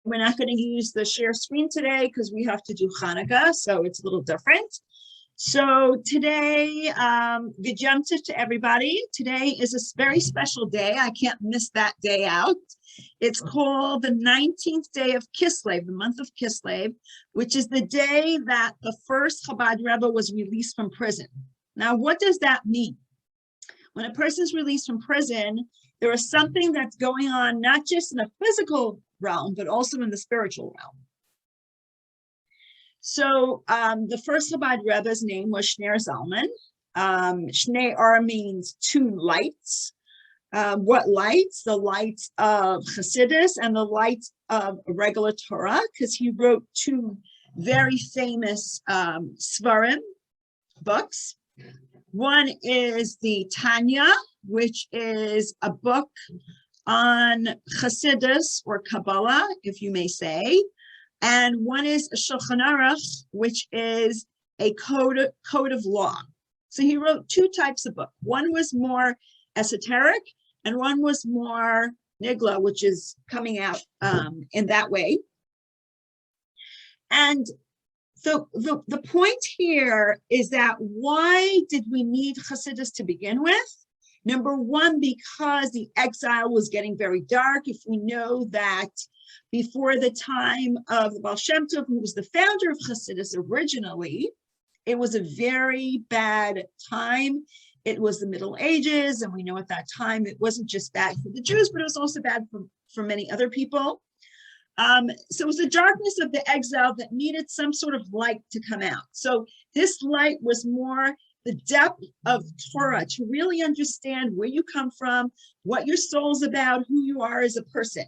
We're not going to use the share screen today because we have to do Channukah, so it's a little different. So today, good Yom Tov to everybody. Today is a very special day. I can't miss that day out. It's called the 19th day of Kislev, the month of Kislev, which is the day that the first Chabad Rebbe was released from prison. Now, what does that mean? When a person is released from prison, there is something that's going on, not just in a physical realm, but also in the spiritual realm. So the first Chabad Rebbe's name was Shner Zalman. Shner means two lights. What lights? The lights of Chassidus and the lights of regular Torah, because he wrote two very famous Svarim books. One is the Tanya, which is a book on Chassidus or Kabbalah, if you may say. And one is a Shulchan Aruch, which is a code of law. So he wrote two types of book. One was more esoteric, and one was more nigla, which is coming out in that way. And so the point here is that why did we need Chassidus to begin with? Number one, because the exile was getting very dark. If we know that before the time of the Baal Shem Tov, who was the founder of Chassidus originally, it was a very bad time. It was the Middle Ages, and we know at that time it wasn't just bad for the Jews, but it was also bad for many other people. So it was the darkness of the exile that needed some sort of light to come out. So this light was more the depth of Torah, to really understand where you come from, what your soul's about, who you are as a person.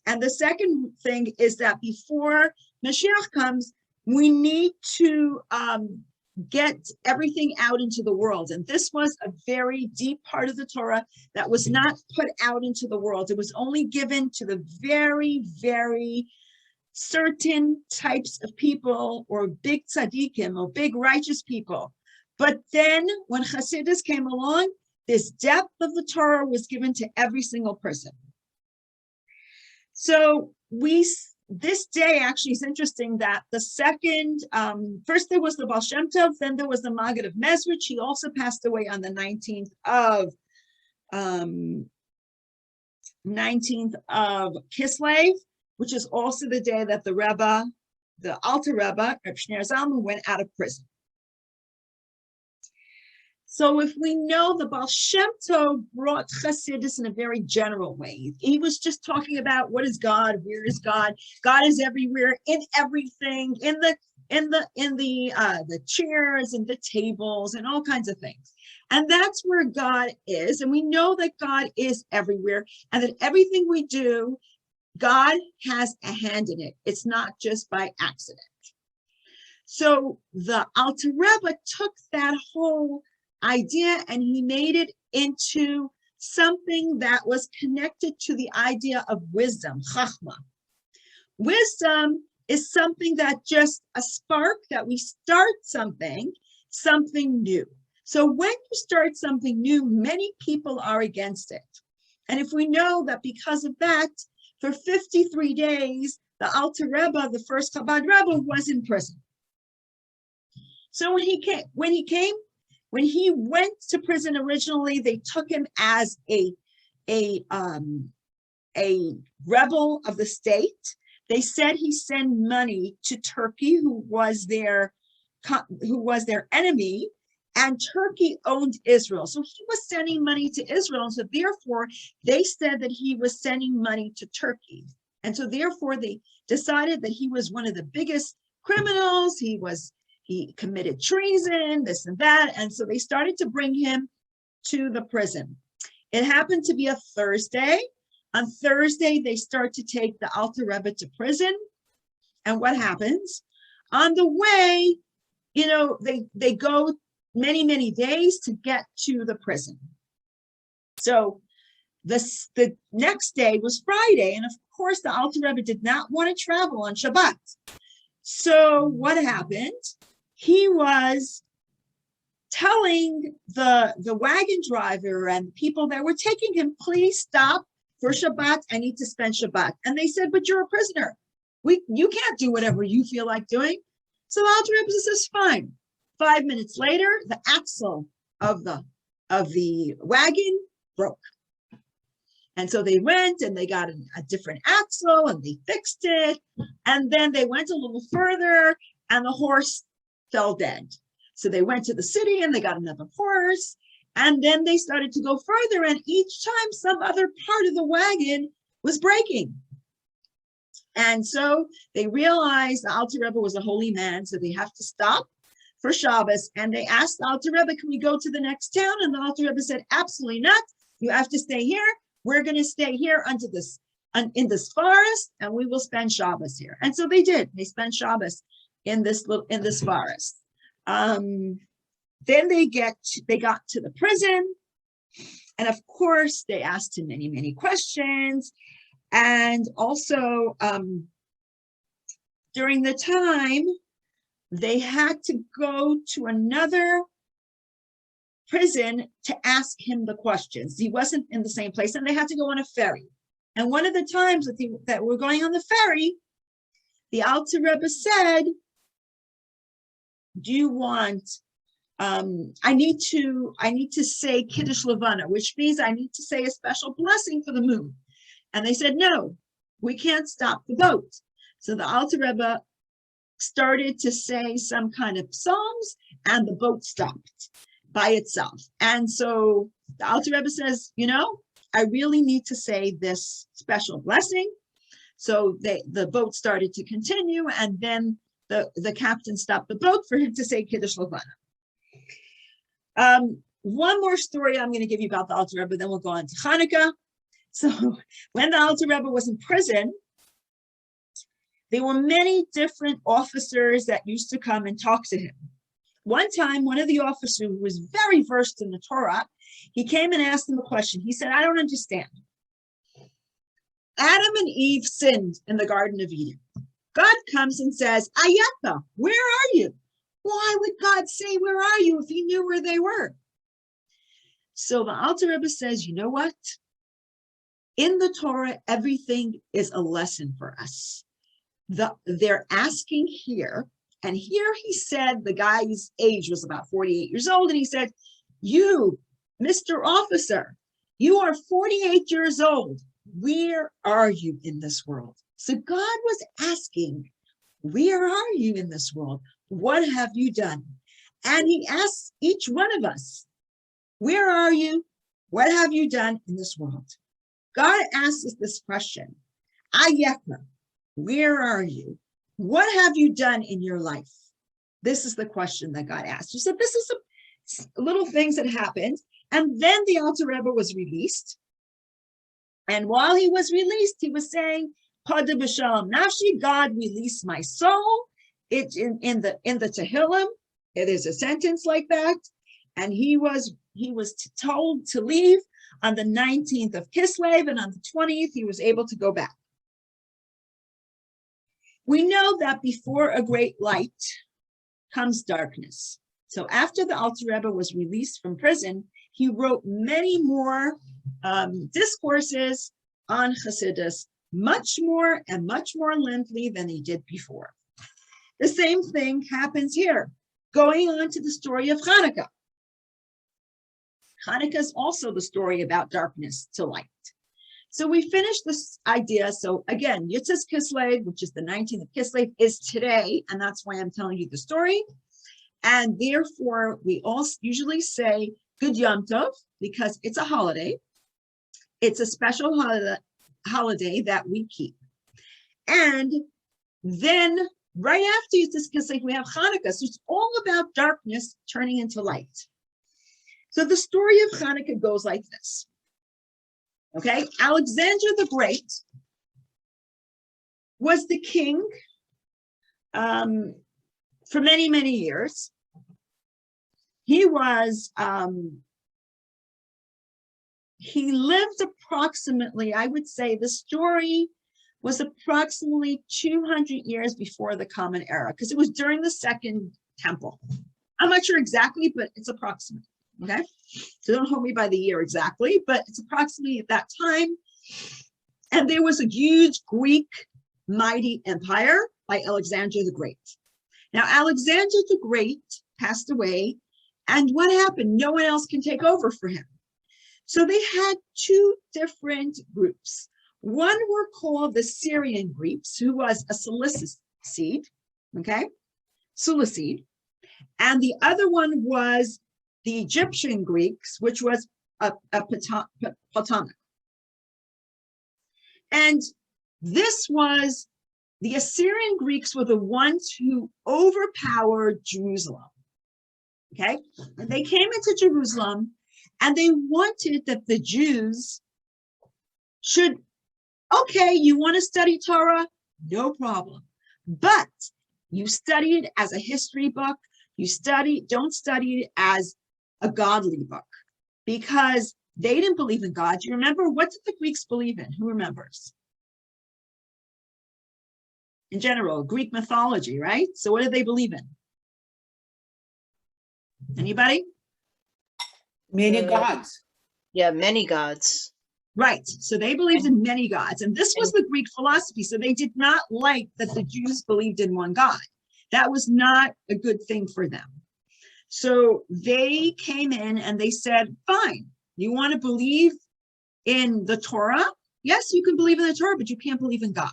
And the second thing is that before Mashiach comes, we need to get everything out into the world. And this was a very deep part of the Torah that was not put out into the world. It was only given to the very, very certain types of people, or big tzaddikim, or big righteous people. But then when Chassidus came along, this depth of the Torah was given to every single person. So this day actually is interesting that the second, first there was the Baal Shem Tov, then there was the Maggid of Mezrich. He also passed away on the 19th of Kislev, which is also the day that the Rebbe, the Alter Rebbe, Reb Shner Zalman, went out of prison. So if we know the Baal Shem Tov brought Chassidus in a very general way, he was just talking about what is God, where is God? God is everywhere, in everything, in the chairs and the tables and all kinds of things. And that's where God is. And we know that God is everywhere, and that everything we do, God has a hand in it. It's not just by accident. So the Alter Rebbe took that whole idea and he made it into something that was connected to the idea of wisdom, chachma. Wisdom is something that just a spark that we start something new. So when you start something new, many people are against it. And if we know that because of that, for 53 days, the Alter Rebbe, the first Chabad Rebbe, was in prison. So when he went to prison originally, they took him as a rebel of the state. They said he sent money to Turkey, who was their enemy, and Turkey owned Israel. So he was sending money to Israel. And so therefore, they said that he was sending money to Turkey. And so therefore, they decided that he was one of the biggest criminals. He committed treason, this and that. And so they started to bring him to the prison. It happened to be a Thursday. On Thursday, they start to take the Alter Rebbe to prison. And what happens? On the way, they go many, many days to get to the prison. So the next day was Friday. And of course, the Alter Rebbe did not want to travel on Shabbat. So what happened? He was telling the wagon driver and people that were taking him, please stop for Shabbat. I need to spend Shabbat. And they said, but you're a prisoner. You can't do whatever you feel like doing. So the Alter Rebbe says, fine. 5 minutes later, the axle of the wagon broke. And so they went and they got a different axle and they fixed it. And then they went a little further and the horse fell dead. So they went to the city and they got another horse. And then they started to go further. And each time some other part of the wagon was breaking. And so they realized the Alter Rebbe was a holy man. So they have to stop for Shabbos. And they asked the Alter Rebbe, can we go to the next town? And the Alter Rebbe said, absolutely not. You have to stay here. We're going to stay here in this forest, and we will spend Shabbos here. And so they did. They spent Shabbos in this forest. Then they got to the prison, and of course they asked him many, many questions. And also during the time, they had to go to another prison to ask him the questions. He wasn't in the same place, and they had to go on a ferry. And one of the times that we're going on the ferry, the Alter Rebbe said, do you want, I need to say Kiddush Levana, which means I need to say a special blessing for the moon. And they said, no, we can't stop the boat. So the Alter Rebbe started to say some kind of psalms, and the boat stopped by itself. And so the Alter Rebbe says, I really need to say this special blessing. So the boat started to continue, and then the captain stopped the boat for him to say Kiddush Levana. One more story I'm going to give you about the Alter Rebbe, then we'll go on to Channukah. So when the Alter Rebbe was in prison, there were many different officers that used to come and talk to him. One time, one of the officers who was very versed in the Torah, he came and asked him a question. He said, I don't understand. Adam and Eve sinned in the Garden of Eden. God comes and says, Ayeka, where are you? Why would God say, where are you, if he knew where they were? So the Alter Rebbe says, you know what? In the Torah, everything is a lesson for us. They're asking here, and here he said the guy's age was about 48 years old, and he said, you, Mr. Officer, you are 48 years old. Where are you in this world? So God was asking, where are you in this world? What have you done? And he asks each one of us, where are you? What have you done in this world? God asks us this question, Ayeka, where are you? What have you done in your life? This is the question that God asked. He said, this is some little things that happened. And then the Alter Rebbe was released. And while he was released, he was saying, Pada b'shalom nafshi, God released my soul. It's in the Tehillim. It is a sentence like that. And he was told to leave on the 19th of Kislev, and on the 20th, he was able to go back. We know that before a great light comes darkness. So after the Alter Rebbe was released from prison, he wrote many more discourses on Chassidus, much more lengthy than he did before. The same thing happens here. Going on to the story of Channukah. Channukah is also the story about darkness to light. So we finished this idea. So again, Yitzis Kislev, which is the 19th of Kislev, is today, and that's why I'm telling you the story. And therefore, we all usually say Good Yom Tov, because it's a holiday. It's a special holiday that we keep. And then right after Yitzis Kislev, we have Channukah. So it's all about darkness turning into light. So the story of Channukah goes like this. Okay, Alexander the Great was the king for many, many years. He lived approximately, I would say the story was approximately 200 years before the Common Era, because it was during the Second Temple. I'm not sure exactly, but it's approximate. Okay, so don't hold me by the year exactly, but it's approximately at that time. And there was a huge Greek mighty empire by Alexander the Great. Now, Alexander the Great passed away, and what happened? No one else can take over for him. So they had two different groups. One were called the Syrian Greeks, who was a Seleucid, okay? Seleucid. And the other one was the Egyptian Greeks, which was a Platonic. And this was, the Assyrian Greeks were the ones who overpowered Jerusalem, okay? And they came into Jerusalem, and they wanted that the Jews should, okay, you want to study Torah? No problem. But you study it as a history book. Don't study it as a godly book, because they didn't believe in God. You remember, what did the Greeks believe in? Who remembers? In general, Greek mythology, right? So what did they believe in? Anybody? Many gods. Yeah, many gods. Right. So they believed in many gods. And this was the Greek philosophy. So they did not like that the Jews believed in one God. That was not a good thing for them. So they came in and they said, fine, you want to believe in the Torah? Yes, you can believe in the Torah, but you can't believe in God.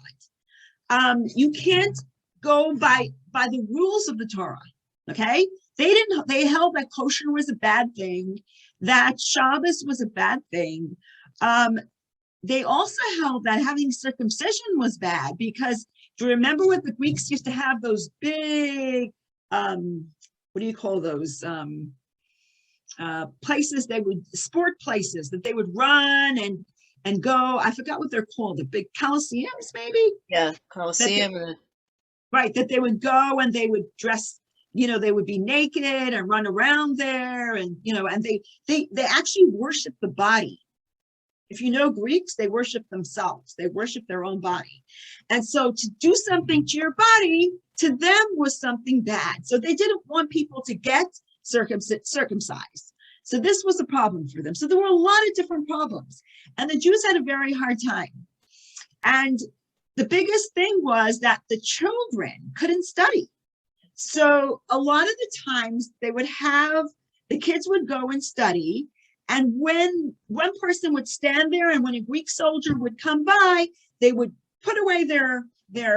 You can't go by the rules of the Torah. Okay. They held that kosher was a bad thing, that Shabbos was a bad thing. They also held that having circumcision was bad, because do you remember what the Greeks used to have, those big, what do you call those, places, sport places that they would run and go, I forgot what they're called, the big Colosseums maybe? Yeah, Colosseum. Right, that they would go and they would dress, they would be naked and run around there, and, and they actually worship the body. If you know Greeks, they worship themselves. They worship their own body. And so to do something to your body, to them was something bad. So they didn't want people to get circumcised. So this was a problem for them. So there were a lot of different problems. And the Jews had a very hard time. And the biggest thing was that the children couldn't study. So a lot of the times they would have, the kids would go and study. And when one person would stand there and when a Greek soldier would come by, they would put away their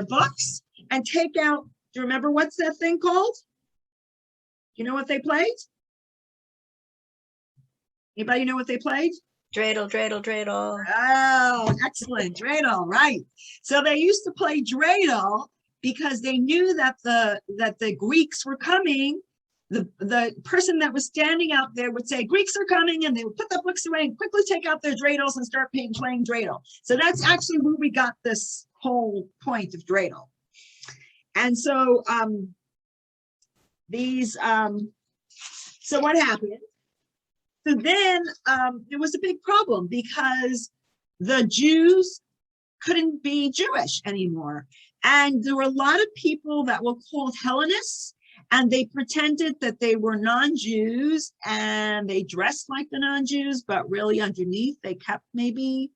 books and take out, do you remember what's that thing called? You know what they played? Anybody know what they played? Dreidel, dreidel, dreidel. Oh, excellent. Dreidel, right. So they used to play dreidel because they knew that the Greeks were coming. The person that was standing out there would say, Greeks are coming, and they would put the books away and quickly take out their dreidels and start playing dreidel. So that's actually where we got this whole point of dreidel. And so so what happened? So then there was a big problem because the Jews couldn't be Jewish anymore. And there were a lot of people that were called Hellenists, and they pretended that they were non-Jews and they dressed like the non-Jews, but really underneath they kept maybe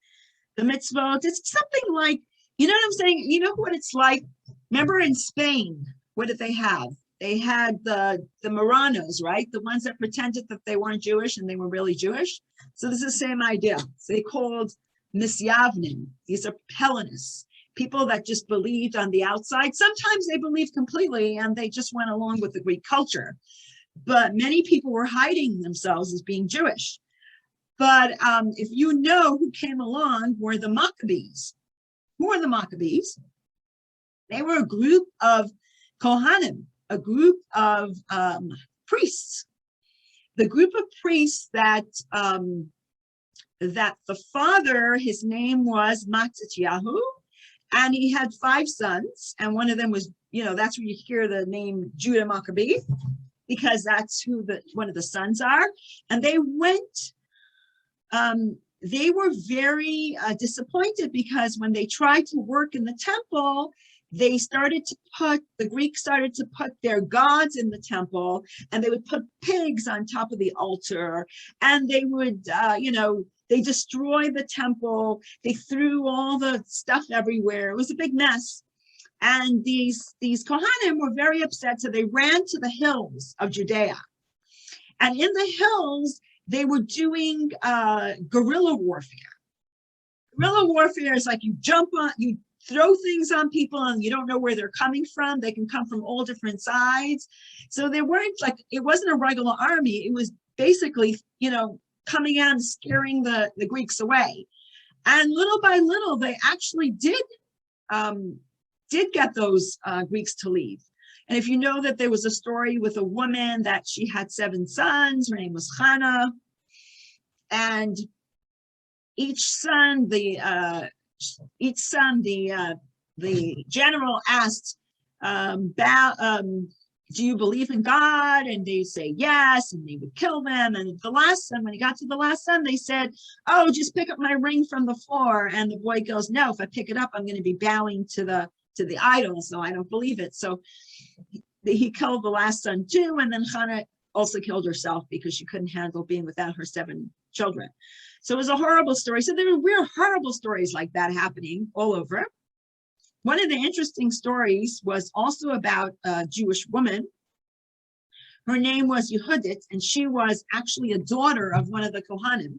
the mitzvot. It's something like, you know what I'm saying? You know what it's like? Remember in Spain, what did they have? They had the Marranos, right? The ones that pretended that they weren't Jewish and they were really Jewish. So this is the same idea. So they called Misyavnim. These are Hellenists, people that just believed on the outside. Sometimes they believed completely and they just went along with the Greek culture. But many people were hiding themselves as being Jewish. But if you know who came along were the Maccabees. Who are the Maccabees? They were a group of Kohanim, a group of priests. The group of priests that the father, his name was Matityahu, and he had 5 sons, and one of them was, that's where you hear the name Judah Maccabee, because that's who one of the sons are. And they went, they were very disappointed because when they tried to work in the temple, the Greeks started to put their gods in the temple, and they would put pigs on top of the altar, and they would, they destroyed the temple. They threw all the stuff everywhere. It was a big mess. And these Kohanim were very upset, so they ran to the hills of Judea. And in the hills, they were doing guerrilla warfare. Guerrilla warfare is like you throw things on people and you don't know where they're coming from. They can come from all different sides. So they weren't it wasn't a regular army. It was basically, coming out and scaring the Greeks away. And little by little, they actually did get those Greeks to leave. And if you know that there was a story with a woman that she had 7 sons, her name was Hannah, and each son, the general asked, do you believe in God? And they say yes, and they would kill them. And the last son, when he got to the last son, they said, oh, just pick up my ring from the floor. And the boy goes, no, if I pick it up, I'm going to be bowing to the idol, so I don't believe it. So he killed the last son too, and then Hannah also killed herself because she couldn't handle being without her 7 children. So it was a horrible story. So there were horrible stories like that happening all over. One of the interesting stories was also about a Jewish woman. Her name was Yehudit, and she was actually a daughter of one of the Kohanim,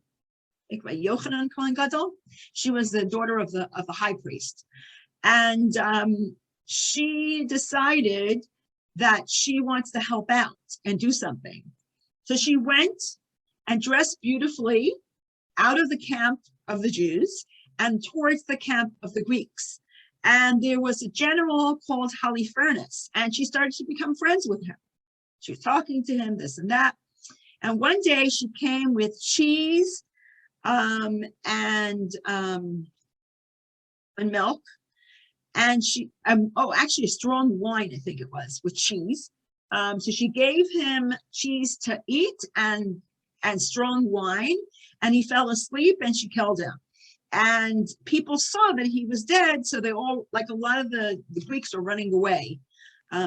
like by Yochanan Kohen Gadol. She was the daughter of the high priest. And she decided that she wants to help out and do something. So she went and dressed beautifully out of the camp of the Jews and towards the camp of the Greeks. And there was a general called Halifernes, and she started to become friends with him. She was talking to him, this and that. And one day she came with cheese and milk. And actually a strong wine, I think it was, with cheese. So she gave him cheese to eat and strong wine, and he fell asleep and she killed him. And people saw that he was dead, so they all, like a lot of the Greeks are running away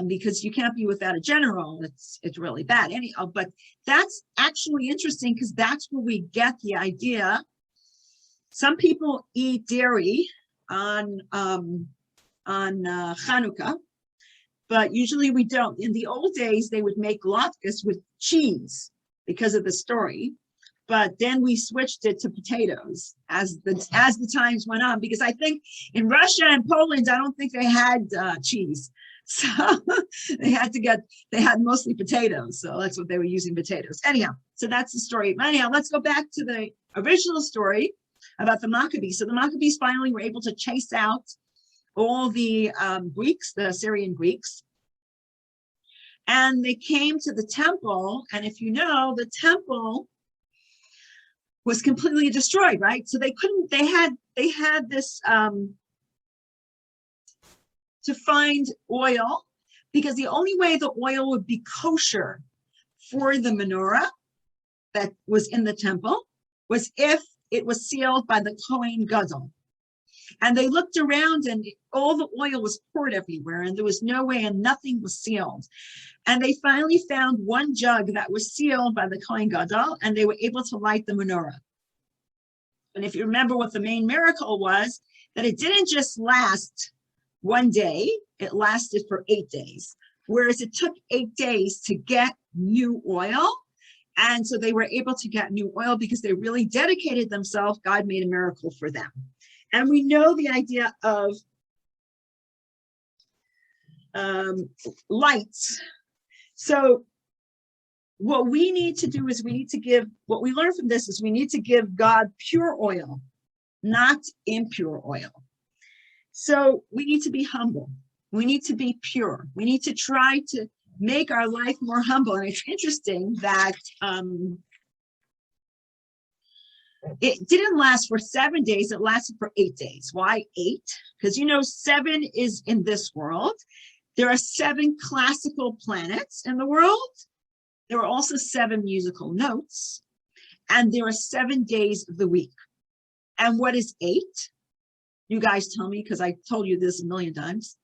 because you can't be without a general. It's really bad. Anyhow, but that's actually interesting because that's where we get the idea. Some people eat dairy on Channukah, but usually we don't. In the old days, they would make latkes with cheese because of the story, but then we switched it to potatoes as the times went on, because I think in Russia and Poland, I don't think they had cheese. So they had mostly potatoes. So that's what they were using, potatoes. Anyhow, so that's the story. Anyhow, let's go back to the original story about the Maccabees. So the Maccabees finally were able to chase out all the Greeks, the Syrian Greeks, and they came to the temple. And if you know, the temple was completely destroyed, right? So they had this to find oil, because the only way the oil would be kosher for the menorah that was in the temple was if it was sealed by the Kohen Gadol. And they looked around and all the oil was poured everywhere and there was no way, and nothing was sealed. And they finally found one jug that was sealed by the Kohen Gadol, and they were able to light the menorah. And if you remember what the main miracle was, that it didn't just last one day, it lasted for 8 days. Whereas it took 8 days to get new oil. And so they were able to get new oil because they really dedicated themselves. God made a miracle for them. And we know the idea of lights. So what we need to do is what we learn from this is we need to give God pure oil, not impure oil. So we need to be humble. We need to be pure. We need to try to make our life more humble. And it's interesting that it didn't last for 7 days. It lasted for 8 days. Why 8? Because 7 is in this world. There are 7 classical planets in the world. There are also 7 musical notes. And there are 7 days of the week. And what is 8? You guys tell me, because I told you this a million times.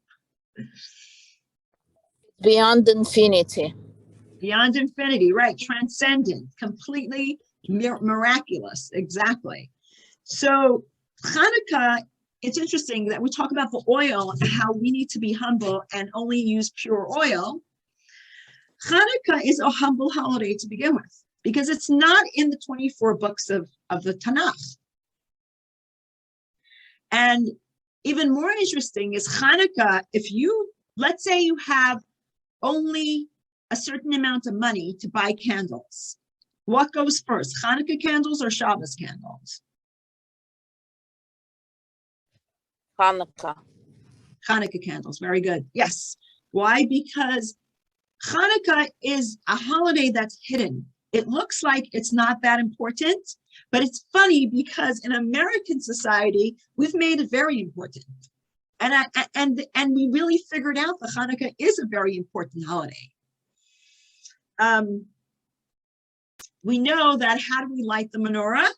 Beyond infinity. Beyond infinity, right? Transcendent, completely miraculous, exactly. So Channukah it's interesting that we talk about the oil, how we need to be humble and only use pure oil. Hanukkah is a humble holiday to begin with, because it's not in the 24 books of the Tanakh. And even more interesting is Hanukkah, let's say you have only a certain amount of money to buy candles. What goes first, Hanukkah candles or Shabbos candles? Hanukkah. Hanukkah candles, very good. Yes. Why? Because Hanukkah is a holiday that's hidden. It looks like it's not that important, but it's funny because in American society, we've made it very important. And we really figured out that Hanukkah is a very important holiday. We know that how do we light the menorah?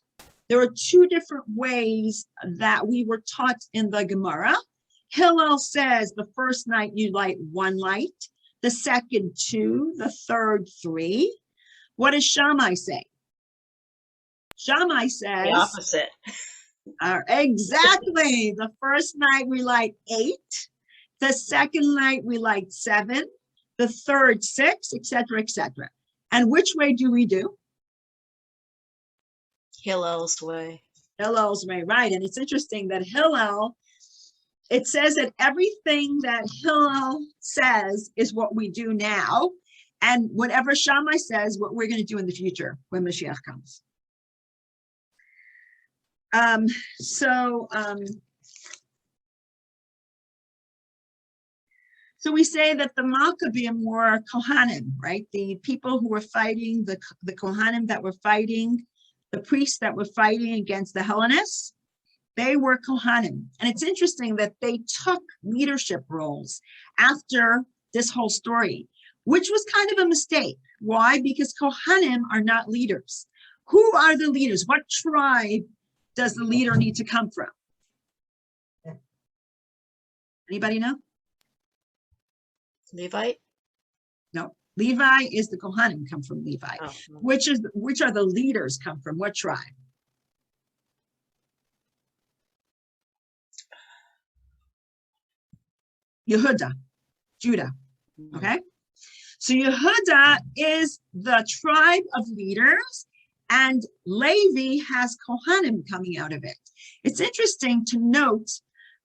There are two different ways that we were taught in the Gemara. Hillel says the first night you light one light, the second two, the third three. What does Shammai say? Shammai says The opposite. Exactly. The first night we light 8, the second night we light 7, the third 6, etc., etc. And which way do we do? Hillel's way. Hillel's way, right? And it's interesting that Hillel, it says that everything that Hillel says is what we do now, and whatever Shammai says, what we're going to do in the future when Mashiach comes. So we say that the Maccabim were Kohanim, right? The people who were fighting, the Kohanim that were fighting, the priests that were fighting against the Hellenists, they were Kohanim. And it's interesting that they took leadership roles after this whole story, which was kind of a mistake. Why? Because Kohanim are not leaders. Who are the leaders? What tribe does the leader need to come from? Anybody know? Levite? No. Levi is the Kohanim come from Levi. Oh. Which are the leaders come from? What tribe? Yehuda, Judah. Okay. So Yehuda is the tribe of leaders, and Levi has Kohanim coming out of it. It's interesting to note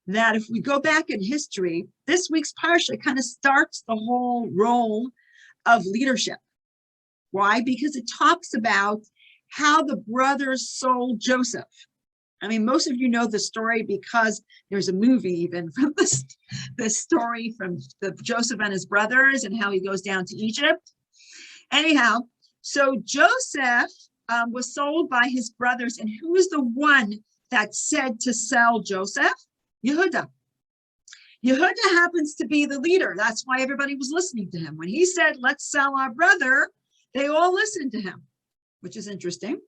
that if we go back in history, this week's parsha kind of starts the whole role of leadership. Why? Because it talks about how the brothers sold Joseph. I mean, most of you know the story because there's a movie even from this story from the Joseph and his brothers and how he goes down to Egypt. Anyhow, so Joseph was sold by his brothers, and who is the one that said to sell Joseph? Yehuda. Yehuda happens to be the leader. That's why everybody was listening to him. When he said, let's sell our brother, they all listened to him, which is interesting.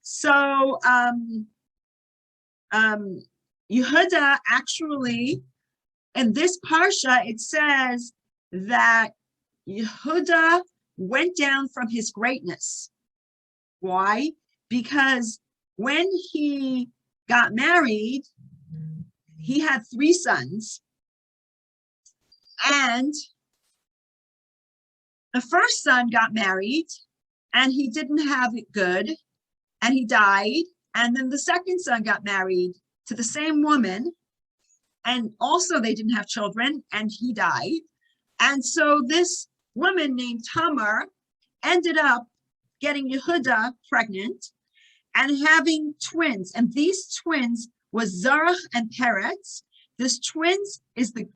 So Yehuda actually, in this parsha, it says that Yehuda went down from his greatness. Why? Because when he got married, he had 3 sons, and the first son got married and he didn't have it good and he died, and then the second son got married to the same woman and also they didn't have children and he died. And so this woman named Tamar ended up getting Yehuda pregnant and having twins, and these twins was Zarach and Peretz. This twins is the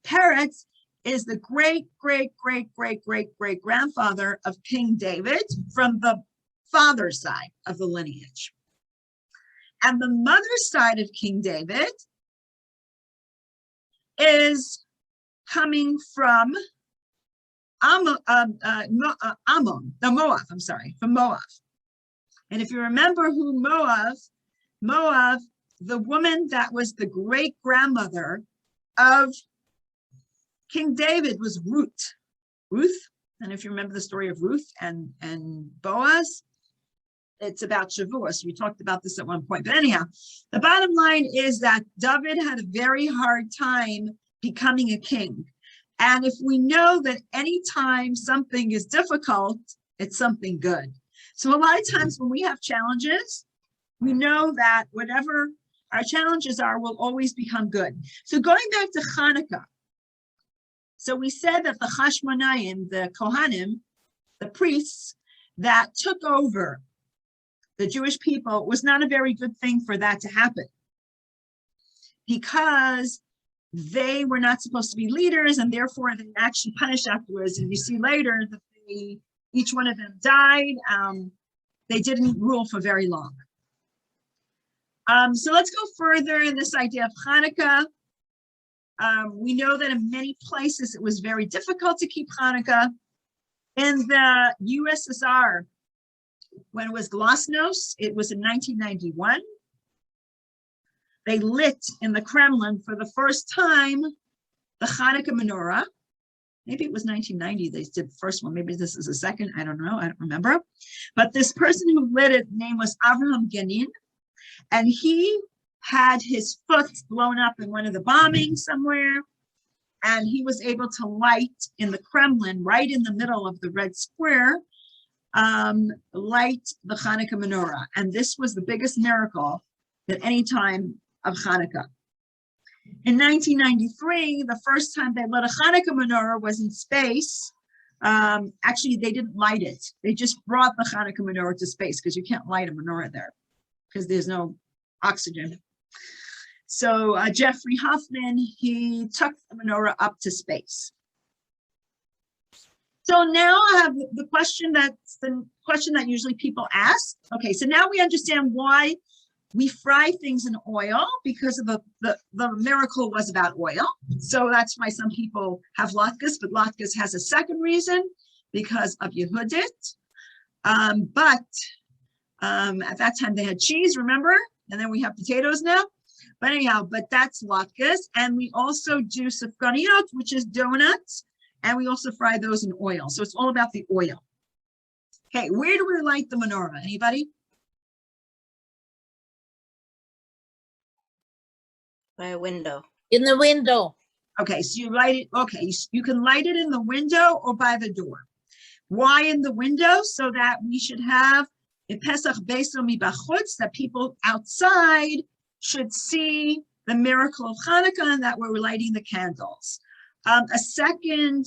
Peretz is the great grandfather of King David from the father's side of the lineage. And the mother's side of King David is coming from Moab. And if you remember who Moab, the woman that was the great grandmother of King David was Ruth. And if you remember the story of Ruth and Boaz, it's about Shavuos. We talked about this at one point. But anyhow, the bottom line is that David had a very hard time becoming a king. And if we know that anytime something is difficult, it's something good. So a lot of times when we have challenges, we know that whatever our challenges are will always become good. So going back to Channukah, so we said that the Chashmonayim, the Kohanim, the priests that took over the Jewish people, was not a very good thing for that to happen, because they were not supposed to be leaders, and therefore they actually punished afterwards. And you see later that each one of them died. They didn't rule for very long. So let's go further in this idea of Channukah. We know that in many places it was very difficult to keep Channukah. In the USSR, when it was Glasnost, it was in 1991. They lit in the Kremlin for the first time the Channukah menorah. Maybe it was 1990 they did the first one. Maybe this is the second. I don't know. I don't remember. But this person who lit it, name was Avraham Ganin. And he had his foot blown up in one of the bombings somewhere. And he was able to light in the Kremlin, right in the middle of the Red Square, light the Channukah menorah. And this was the biggest miracle at any time of Channukah. In 1993, the first time they lit a Channukah menorah was in space. Actually, they didn't light it. They just brought the Channukah menorah to space, because you can't light a menorah there because there's no oxygen. So Jeffrey Hoffman, he took the menorah up to space. So now I have the question that usually people ask. Okay, so now we understand why we fry things in oil, because of the miracle was about oil. So that's why some people have latkes, but latkes has a second reason, because of Yehudit. But at that time they had cheese, remember? And then we have potatoes now. But anyhow, but that's latkes. And we also do sufganiyot, which is donuts. And we also fry those in oil. So it's all about the oil. Okay, where do we light the menorah? Anybody? By a window. In the window. Okay, so you light it. Okay, you can light it in the window or by the door. Why in the window? So that we should have a Pesach Beiso Mibachutz, that people outside should see the miracle of Channukah and that we're lighting the candles. A second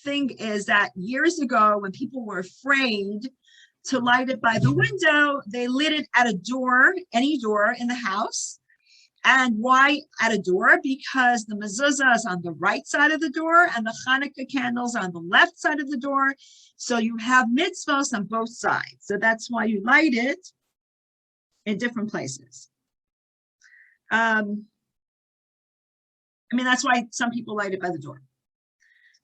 thing is that years ago, when people were afraid to light it by the window, they lit it at a door, any door in the house. And why at a door? Because the mezuzah is on the right side of the door and the Channukah candles are on the left side of the door. So you have mitzvahs on both sides. So that's why you light it in different places. That's why some people light it by the door.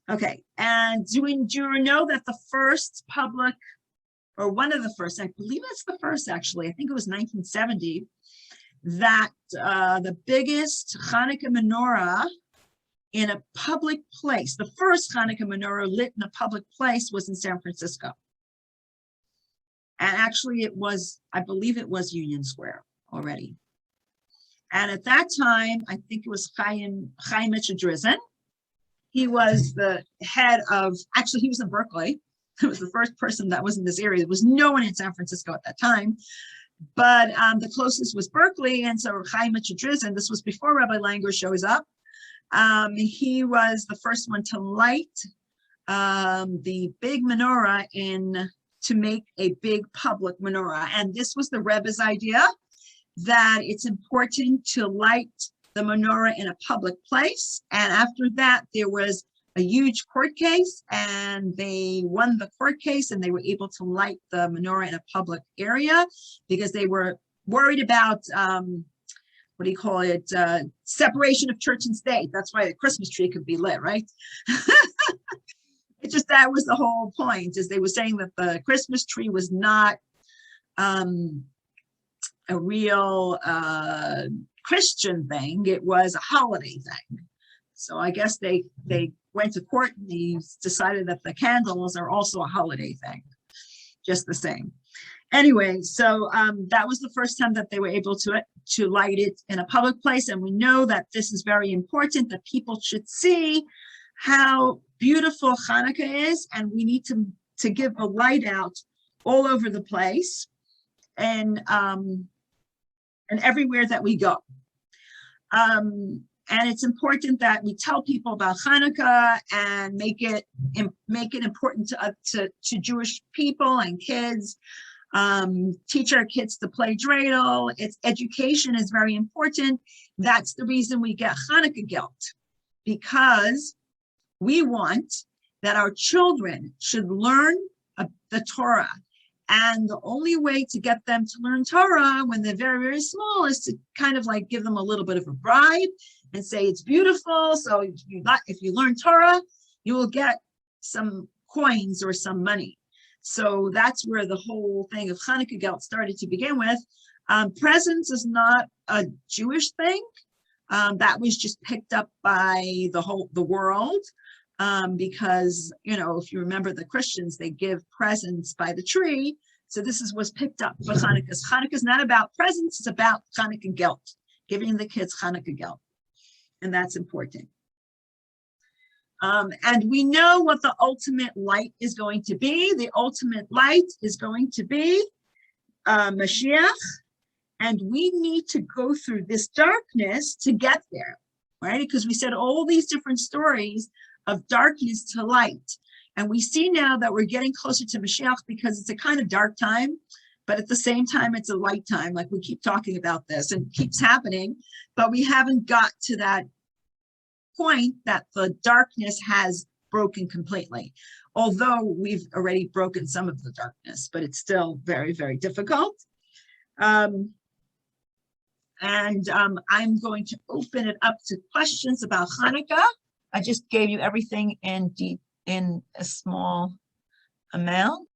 Okay, and do you know that the first public, or one of the first, I believe it's the first actually, I think it was 1970, that the biggest Channukah menorah in a public place, the first Channukah menorah lit in a public place, was in San Francisco. And actually it was, I believe it was Union Square already. And at that time, I think it was Chaim Drizin. He was the head of, actually he was in Berkeley. It was the first person that was in this area. There was no one in San Francisco at that time. But the closest was Berkeley, and so Chaim Drizin, this was before Rabbi Langer shows up. He was the first one to light the big menorah to make a big public menorah. And this was the Rebbe's idea, that it's important to light the menorah in a public place. And after that, there was a huge court case, and they won the court case, and they were able to light the menorah in a public area because they were worried about separation of church and state. That's why the Christmas tree could be lit, right? It's just, that was the whole point, is they were saying that the Christmas tree was not a real Christian thing. It was a holiday thing. So I guess they went to court and they decided that the candles are also a holiday thing, just the same. Anyway, so that was the first time that they were able to light it in a public place. And we know that this is very important, that people should see how beautiful Hanukkah is. And we need to give a light out all over the place and everywhere that we go. And it's important that we tell people about Hanukkah and make it important to Jewish people and kids. Teach our kids to play dreidel. Education is very important. That's the reason we get Hanukkah guilt, because we want that our children should learn the Torah. And the only way to get them to learn Torah when they're very, very small is to kind of like give them a little bit of a bribe and say it's beautiful. So if you learn Torah, you will get some coins or some money. So that's where the whole thing of Hanukkah gelt started to begin with. Presents is not a Jewish thing. That was just picked up by the world. Because, if you remember the Christians, they give presents by the tree. So this was picked up for Hanukkah. Hanukkah is not about presents, it's about Hanukkah gelt, giving the kids Hanukkah gelt. And that's important. And we know what the ultimate light is going to be. The ultimate light is going to be Mashiach. And we need to go through this darkness to get there, right? Because we said all these different stories of darkness to light. And we see now that we're getting closer to Mashiach because it's a kind of dark time, but at the same time, it's a light time. Like we keep talking about this and it keeps happening, but we haven't got to that point that the darkness has broken completely. Although we've already broken some of the darkness, but it's still very, very difficult. I'm going to open it up to questions about Hanukkah. I just gave you everything in a small amount.